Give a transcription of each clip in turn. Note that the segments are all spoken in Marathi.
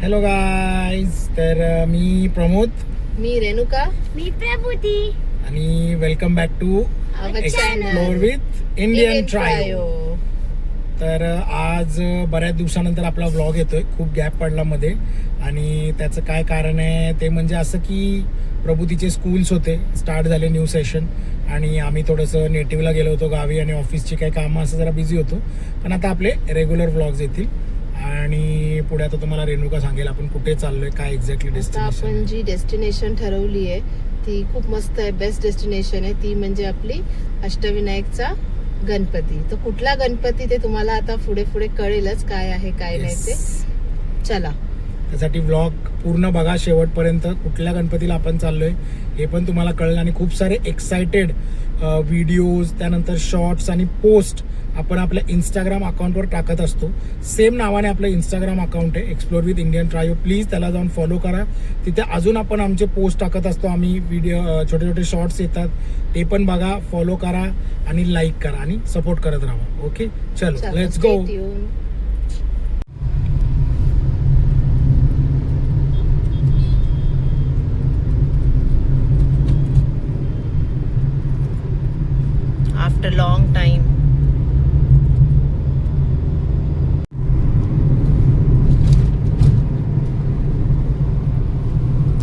हॅलो गाईज, तर मी प्रमोद, मी रेणुका, मी प्रभूती आणि welcome back to explore with Indian trio. तर आज बऱ्याच दिवसानंतर आपला व्लॉग येतोय. खूप गॅप पडला मध्ये, आणि त्याचं काय कारण आहे ते म्हणजे असं की प्रभूतीचे स्कूल्स होते, स्टार्ट झाले न्यू सेशन, आणि आम्ही थोडंसं नेटिव्हला गेलो होतो गावी, आणि ऑफिसची काही कामं असं जरा बिझी होतो. पण आता आपले रेग्युलर व्लॉग्स येतील, आणि पुढे आता तुम्हाला रेणुका सांगेल आपण कुठे चाललोय, काय एक्झॅक्टली डेस्टिनेशन. आपण जी डेस्टिनेशन ठरवली आहे ती खूप मस्त आहे, बेस्ट डेस्टिनेशन आहे. ती म्हणजे आपली अष्टविनायकचा गणपती. तर कुठला गणपती ते तुम्हाला आता पुढे पुढे कळेलच, काय आहे काय नाही ते. चला, त्यासाठी व्लॉग पूर्ण बघा शेवटपर्यंत. कुठल्या गणपतीला आपण चाललोय हे पण तुम्हाला कळेल, आणि खूप सारे एक्सायटेड व्हिडिओज, त्यानंतर शॉर्ट्स आणि पोस्ट आपण आपल्या इंस्टाग्राम अकाउंटवर टाकत असतो. सेम नावाने आपलं इंस्टाग्राम अकाउंट आहे, explore with Indian trio. Please त्याला जाऊन फॉलो करा. तिथे अजून आपण आमचे पोस्ट टाकत असतो. आम्ही व्हिडिओ, छोटे छोटे शॉर्ट्स येतात, ते पण बघा, फॉलो करा आणि लाईक करा आणि सपोर्ट करत राहा. ओके, चलो let's go. After long time.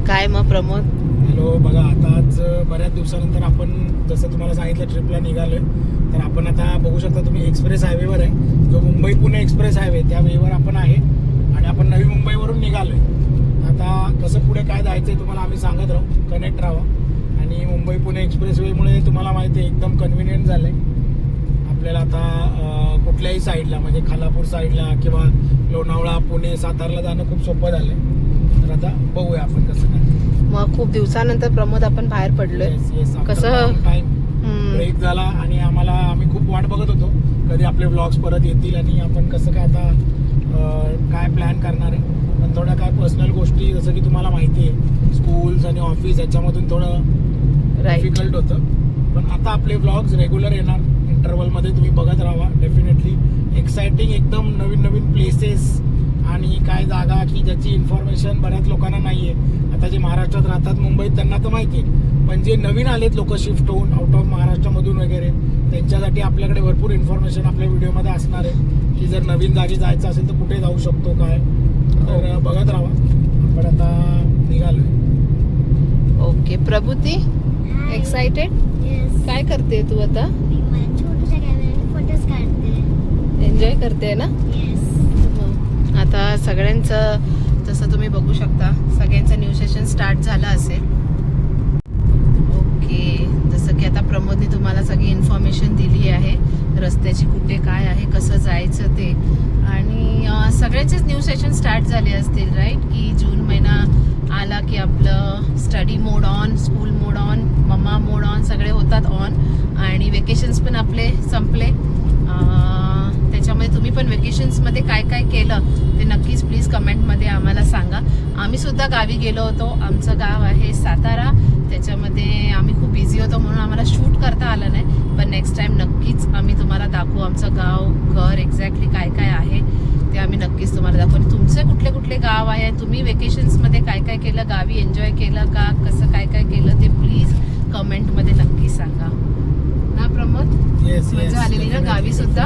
काय मग प्रमोद? हॅलो, बघा आता आज बऱ्याच दिवसानंतर आपण जसं तुम्हाला सांगितलं ट्रिपला निघालोय. तर आपण आता बघू शकता तुम्ही एक्सप्रेस हायवेवर आहे, जो मुंबई पुणे एक्सप्रेस हायवे, त्या वेवर आपण आहे, आणि आपण नवी मुंबईवरून निघालोय. आता कसं पुढे काय जायचंय तुम्हाला आम्ही सांगत राहू, कनेक्ट राहा. आणि मुंबई पुणे एक्सप्रेस वेमुळे तुम्हाला माहिती आहे एकदम कन्व्हिनियंट झालंय आपल्याला. आता कुठल्याही साईडला म्हणजे खालापूर साईडला किंवा लोणावळा, पुणे, सातारला जाणं खूप सोपं झालंय. तर आता बघूया आपण कसं काय. मग खूप दिवसानंतर प्रमोद आपण बाहेर पडलोय. कसं टाइम ब्रेक झाला, आणि आम्ही खूप वाट बघत होतो कधी आपले व्लॉग्स परत येतील, आणि आपण कसं काय आता काय प्लॅन करणार आहे. पण थोड्या काय पर्सनल गोष्टी, जसं की तुम्हाला माहिती आहे स्कूल्स आणि ऑफिस, याच्यामधून थोडं डिफिकल्ट होतं. पण आता आपले व्लॉग्स रेग्युलर येणार, इंटरवलमध्ये तुम्ही बघत राहा. डेफिनेटली एक्साइटिंग, एकदम नवीन नवीन प्लेसेस आणि काय जागा की ज्याची इन्फॉर्मेशन बऱ्याच लोकांना नाही आहे. आता जे महाराष्ट्रात राहतात मुंबईत त्यांना तर माहिती आहे, पण जे नवीन आलेत लोक शिफ्ट होऊन आउट ऑफ महाराष्ट्रामधून वगैरे, त्यांच्यासाठी आपल्याकडे भरपूर इन्फॉर्मेशन आपल्या व्हिडिओमध्ये असणार आहे की जर नवीन जागी जायचं असेल तर कुठे जाऊ शकतो काय. तर बघत राहा. आपण आता निघालोय. Okay प्रभूती, excited? काय करते तू आता? छोट्याशा कॅमेऱ्याने फोटोज काढते, एन्जॉय करते ना? आता सगळ्यांचं जसं तुम्ही बघू शकता, सगळ्यांचं न्यू सेशन स्टार्ट झालं असेल. ओके, जसं की आता प्रमोदने तुम्हाला सगळी इन्फॉर्मेशन दिली आहे, रस्त्याची कुठे काय आहे, कसं जायचं ते. आणि सगळ्याचेच न्यू सेशन स्टार्ट झाले असतील, राईट? की जून महिना आला की आपलं study mode on, school mode on, mama mode on, सगळे होतात ऑन. आणि वेकेशन्स पण आपले संपले. त्याच्यामध्ये तुम्ही पण वेकेशन्समध्ये काय काय केलं ते नक्कीच प्लीज कमेंटमध्ये आम्हाला सांगा. आम्ही सुद्धा गावी गेलो होतो. आमचं गाव आहे सातारा. त्याच्यामध्ये आम्ही खूप बिझी होतो म्हणून आम्हाला शूट करता आलं नाही, पण नेक्स्ट टाइम नक्कीच आम्ही तुम्हाला दाखवू आमचं गाव, घर एक्झॅक्टली काय काय आहे ते आम्ही नक्कीच तुम्हाला दाखवू. आणि तुमचे कुठले कुठले गाव आहे, तुम्ही वेकेशन्समध्ये काय काय केलं, गावी एन्जॉय केलं का, कसं काय काय केलं ते प्लीज कमेंटमध्ये नक्की सांगा ना प्रमोद. मजा आलेली ना गावी सुद्धा?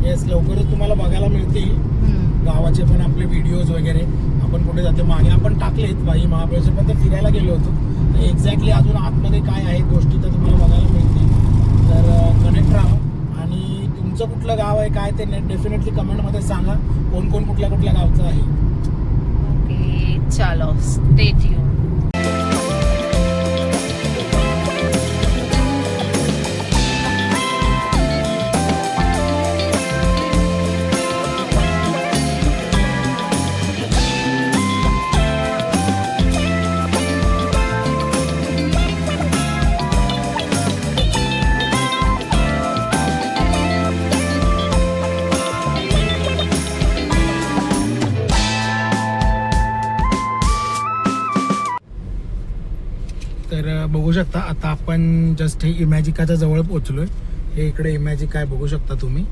येस, लवकरच तुम्हाला बघायला मिळतील गावाचे पण आपले व्हिडिओज वगैरे. आपण कुठे जाते, मागे आपण टाकलेत बाई महाबळेश्वर, पण ते फिरायला गेलो होतो. तर एक्झॅक्टली अजून आतमध्ये काय आहेत गोष्टी तर तुम्हाला बघायला मिळतील. तर कनेक्ट राहा. आणि तुमचं कुठलं गाव आहे काय ते डेफिनेटली कमेंटमध्ये सांगा, कोण कोण कुठल्या कुठल्या गावचं आहे. ओके, चलो स्टे ट्यून. तर बघू शकता आता आपण जस्ट हे इमॅजिकाच्या जवळ पोहोचलोय. हे इकडे इमॅजिक आहे, बघू शकता तुम्ही.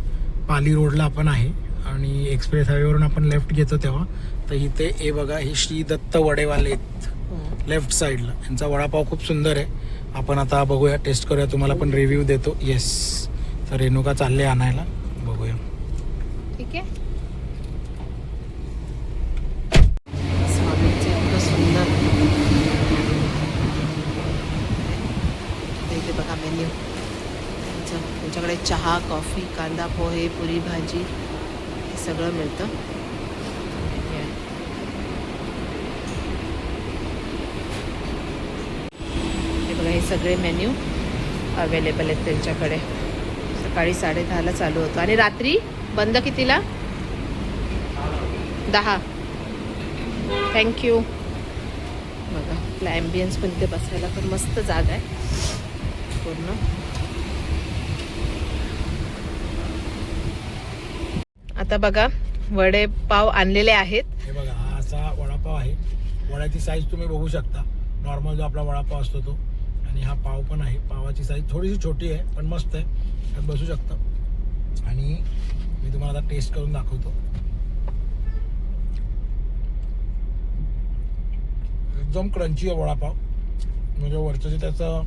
पाली रोडला आपण आहे, आणि एक्सप्रेस हायवेवरून आपण लेफ्ट घेतो तेव्हा तर इथे हे बघा, हे श्री दत्त वडेवाले आहेत लेफ्ट साईडला. यांचा वडापाव खूप सुंदर आहे. आपण आता बघूया, टेस्ट करूया, तुम्हाला पण रिव्ह्यू देतो. येस, तर रेणुका चालले आणायला, बघूया. ठीक आहे. स्वामींचं इतकं सुंदर. इथे बघा मेन्यू. त्यांच्याकडे चहा, कॉफी, कांदा पोहे, पुरी भाजी हे सगळं मिळतं. हे बघा, हे सगळे मेन्यू अवेलेबल आहेत त्यांच्याकडे. सकाळी 10:30ला चालू होतं आणि रात्री बंद कितीला? 10. थँक्यू. बघा, आपला ॲम्बियन्स पण इथे बसायला पण मस्त जागा आहे पूर्ण. आता बघा, वडेपाव आणलेले आहेत. हे बघा, हा असा वडापाव आहे. वड्याची साईज तुम्ही बघू शकता. नॉर्मल जो आपला वडापाव असतो तो. आणि हा पाव पण आहे. पावाची साईज थोडीशी छोटी आहे पण मस्त आहे, त्यात बसू शकतं. आणि मी तुम्हाला आता टेस्ट करून दाखवतो. एकदम क्रंची आहे वडापाव. म्हणजे वरचं जे त्याचं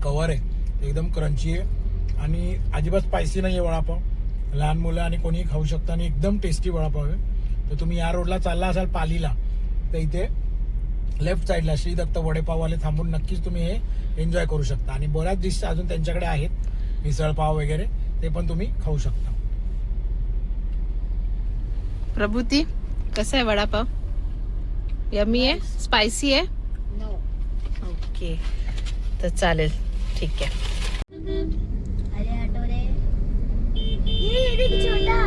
कवर आहे ते एकदम क्रंची आहे आणि अजिबात स्पायसी नाही आहे वडापाव. लहान मुलं आणि कोणीही खाऊ शकतं आणि एकदम टेस्टी वडापाव आहे. तर तुम्ही या रोडला चालला असाल पालीला, तर इथे लेफ्ट साईडला श्री दत्त वडेपाववाले थांबून नक्कीच तुम्ही हे एन्जॉय करू शकता. आणि बऱ्याच डिश अजून त्यांच्याकडे आहेत, मिसळपाव वगैरे, ते पण तुम्ही खाऊ शकता. प्रभूती, कसा आहे वडापाव? यम्मी आहे? स्पायसी आहे? नो. ओके, तर चालेल, ठीक आहे. अरे हटो रे. ये देख छोटा.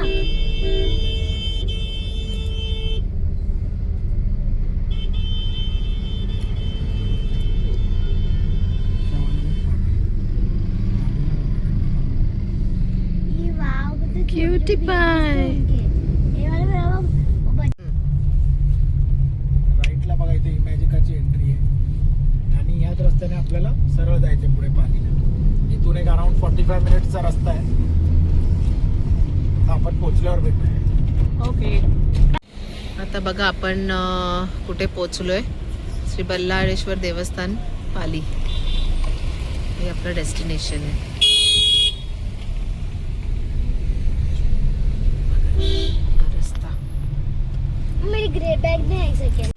ये वाव, किती Cutie pie. हे वाला राईटला बघा, इथे इमॅजिकाची एंट्री आहे आणि ह्याच रस्त्याने आपल्याला सरळ जायचं पुढे पालीला. इथून एक अराउंड 45 मिनिटचा रस्ता आहे. आपण पोचल्यावर भेटूया. ओके. आता बघा, आपण कुठे पोचलोय? श्री बल्लाळेश्वर देवस्थान, पाली. हे आपलं डेस्टिनेशन आहे. हा रस्ता. मेरी ग्रे बैग में एक सेकंड.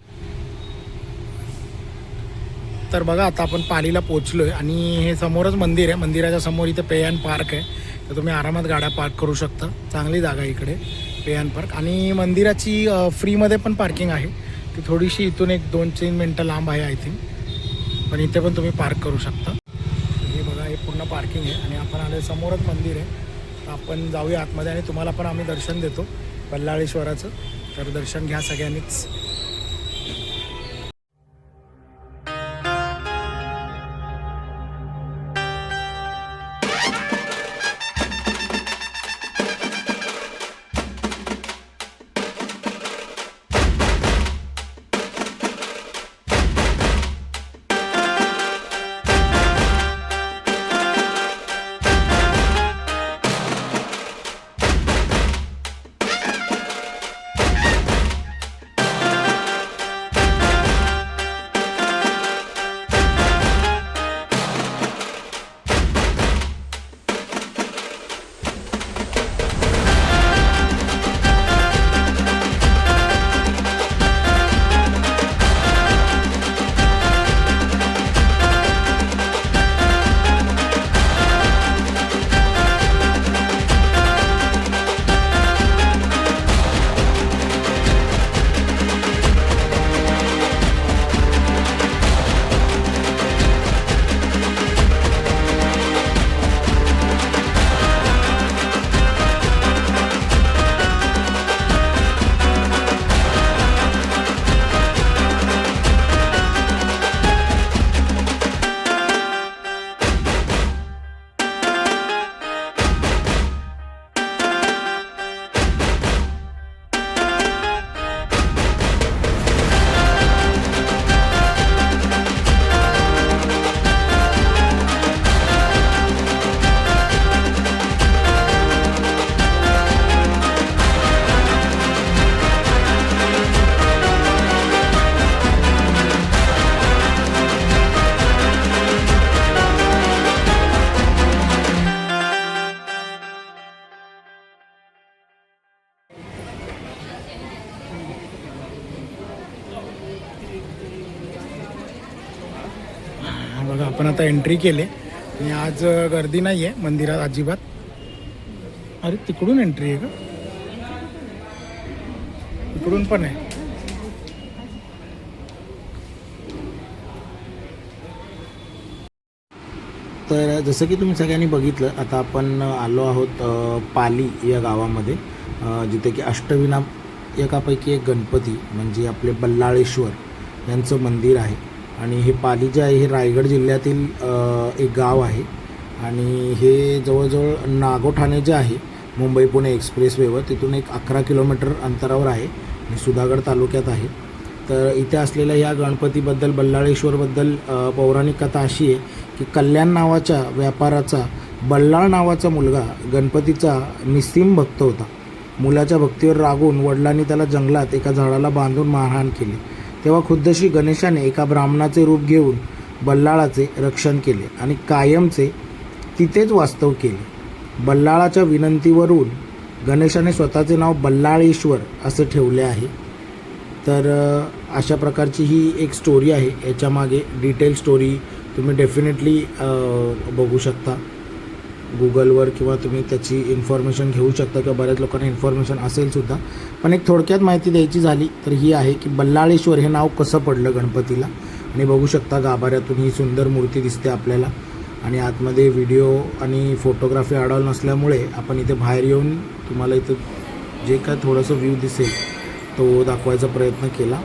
तर बघा, आता आपण पालीला पोचलोय आणि हे समोरच मंदिर आहे. मंदिराच्या समोर इथे पे अँड पार्क आहे, तर तुम्ही आरामात गाड्या पार्क करू शकता. चांगली जागा आहे इकडे पे अँड पार्क. आणि मंदिराची फ्रीमध्ये पण पार्किंग आहे. ती थोडीशी इथून एक 2-3 मिनटं लांब आहे आय थिंक, पण इथे पण तुम्ही पार्क करू शकता. हे बघा, हे पूर्ण पार्किंग आहे आणि आपण आले, समोरच मंदिर आहे. तर आपण जाऊया आतमध्ये आणि तुम्हाला पण आम्ही दर्शन देतो बल्लाळेश्वराचं. तर दर्शन घ्या सगळ्यांनीच. बघा आपण आता एंट्री केली आणि आज गर्दी नाही आहे मंदिरात अजिबात. अरे तिकडून एंट्री आहे का? इकडून पण आहे. तर जसं की तुम्ही सगळ्यांनी बघितलं, आता आपण आलो आहोत पाली या गावामध्ये, जिथे की अष्टविनायकापैकी एक गणपती म्हणजे आपले बल्लाळेश्वर यांचं मंदिर आहे. आणि हे पाली जे आहे हे रायगड जिल्ह्यातील एक गाव आहे आणि हे जवळजवळ नागोठाणे जे आहे मुंबई पुणे एक्सप्रेसवेवर तिथून एक 11 किलोमीटर अंतरावर आहे आणि सुधागड तालुक्यात आहे. तर इथे असलेल्या ह्या गणपतीबद्दल, बल्लाळेश्वरबद्दल पौराणिक कथा अशी आहे की कल्याण नावाच्या व्यापाराचा बल्लाळ नावाचा मुलगा गणपतीचा निस्सीम भक्त होता. मुलाच्या भक्तीवर रागून वडिलांनी त्याला जंगलात एका झाडाला बांधून मारहाण केली. तेव्हा खुद्दशी गणेशाने एका ब्राह्मणाचे रूप घेऊन बल्लाळाचे रक्षण केले आणि कायमचे तिथेच वास्तव केले. बल्लाळाच्या विनंतीवरून गणेशाने स्वतःचे नाव बल्लाळेश्वर असं ठेवले आहे. तर अशा प्रकारची ही एक स्टोरी आहे. याच्यामागे डिटेल स्टोरी तुम्ही डेफिनेटली बघू शकता गुगलवर किंवा तुम्ही त्याची इन्फॉर्मेशन घेऊ शकता किंवा बऱ्याच लोकांना इन्फॉर्मेशन असेलसुद्धा. पण एक थोडक्यात माहिती द्यायची झाली तर ही आहे की बल्लाळेश्वर हे नाव कसं पडलं गणपतीला. आणि बघू शकता गाभाऱ्यातून ही सुंदर मूर्ती दिसते आपल्याला. आणि आतमध्ये व्हिडिओ आणि फोटोग्राफी अलाउड नसल्यामुळे आपण इथे बाहेर येऊन तुम्हाला इथं जे काय थोडंसं व्ह्यू दिसेल तो दाखवायचा प्रयत्न केला.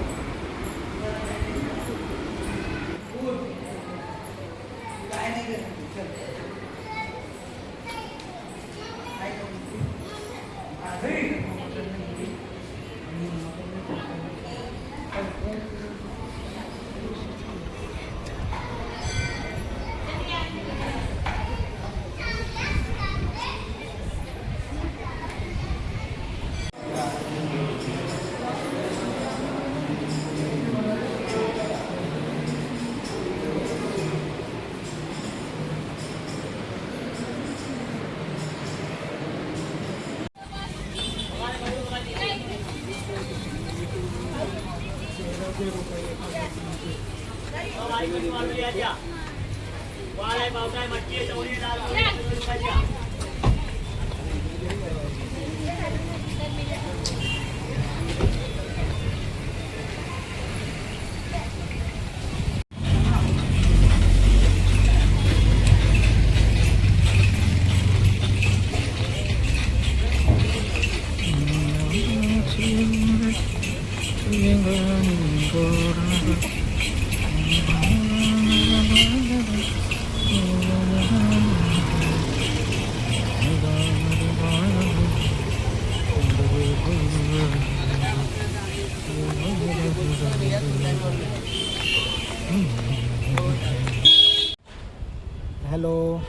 हॅलो.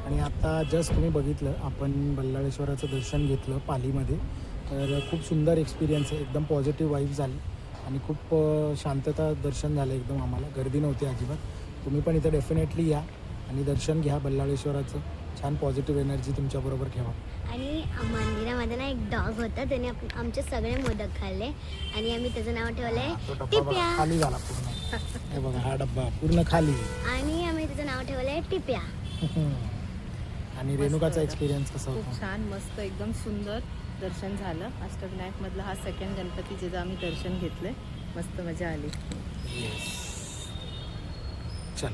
आणि आता जस्ट तुम्ही बघितलं आपण बल्लाळेश्वराचं दर्शन घेतलं पालीमध्ये. तर खूप सुंदर एक्सपिरियन्स आहे. एकदम पॉझिटिव्ह वाईब झाली आणि खूप शांतता दर्शन झालं एकदम. आम्हाला गर्दी नव्हती अजिबात. तुम्ही पण इथं डेफिनेटली या आणि दर्शन घ्या बल्लाळेश्वराचं. छान पॉझिटिव्ह एनर्जी तुमच्याबरोबर ठेवा. आणि मंदिरामध्ये ना एक डॉग होता, त्याने आमचे सगळे मोदक खाल्ले आणि आम्ही त्याचं नाव ठेवलंय तो डब्बा टिप्या. बघा खाली झाला पूर्ण. हे बघा हा डब्बा पूर्ण खाली. आणि आम्ही त्याचं नाव ठेवलंय टिप्या. आणि रेणुकाचा एक्सपिरियन्स कसा खूप होता? छान, मस्त, एकदम सुंदर दर्शन झालं. अष्टविनायकमधला हा सेकंड गणपती ज्याचं आम्ही दर्शन घेतलंय. मस्त मजा आली. चल.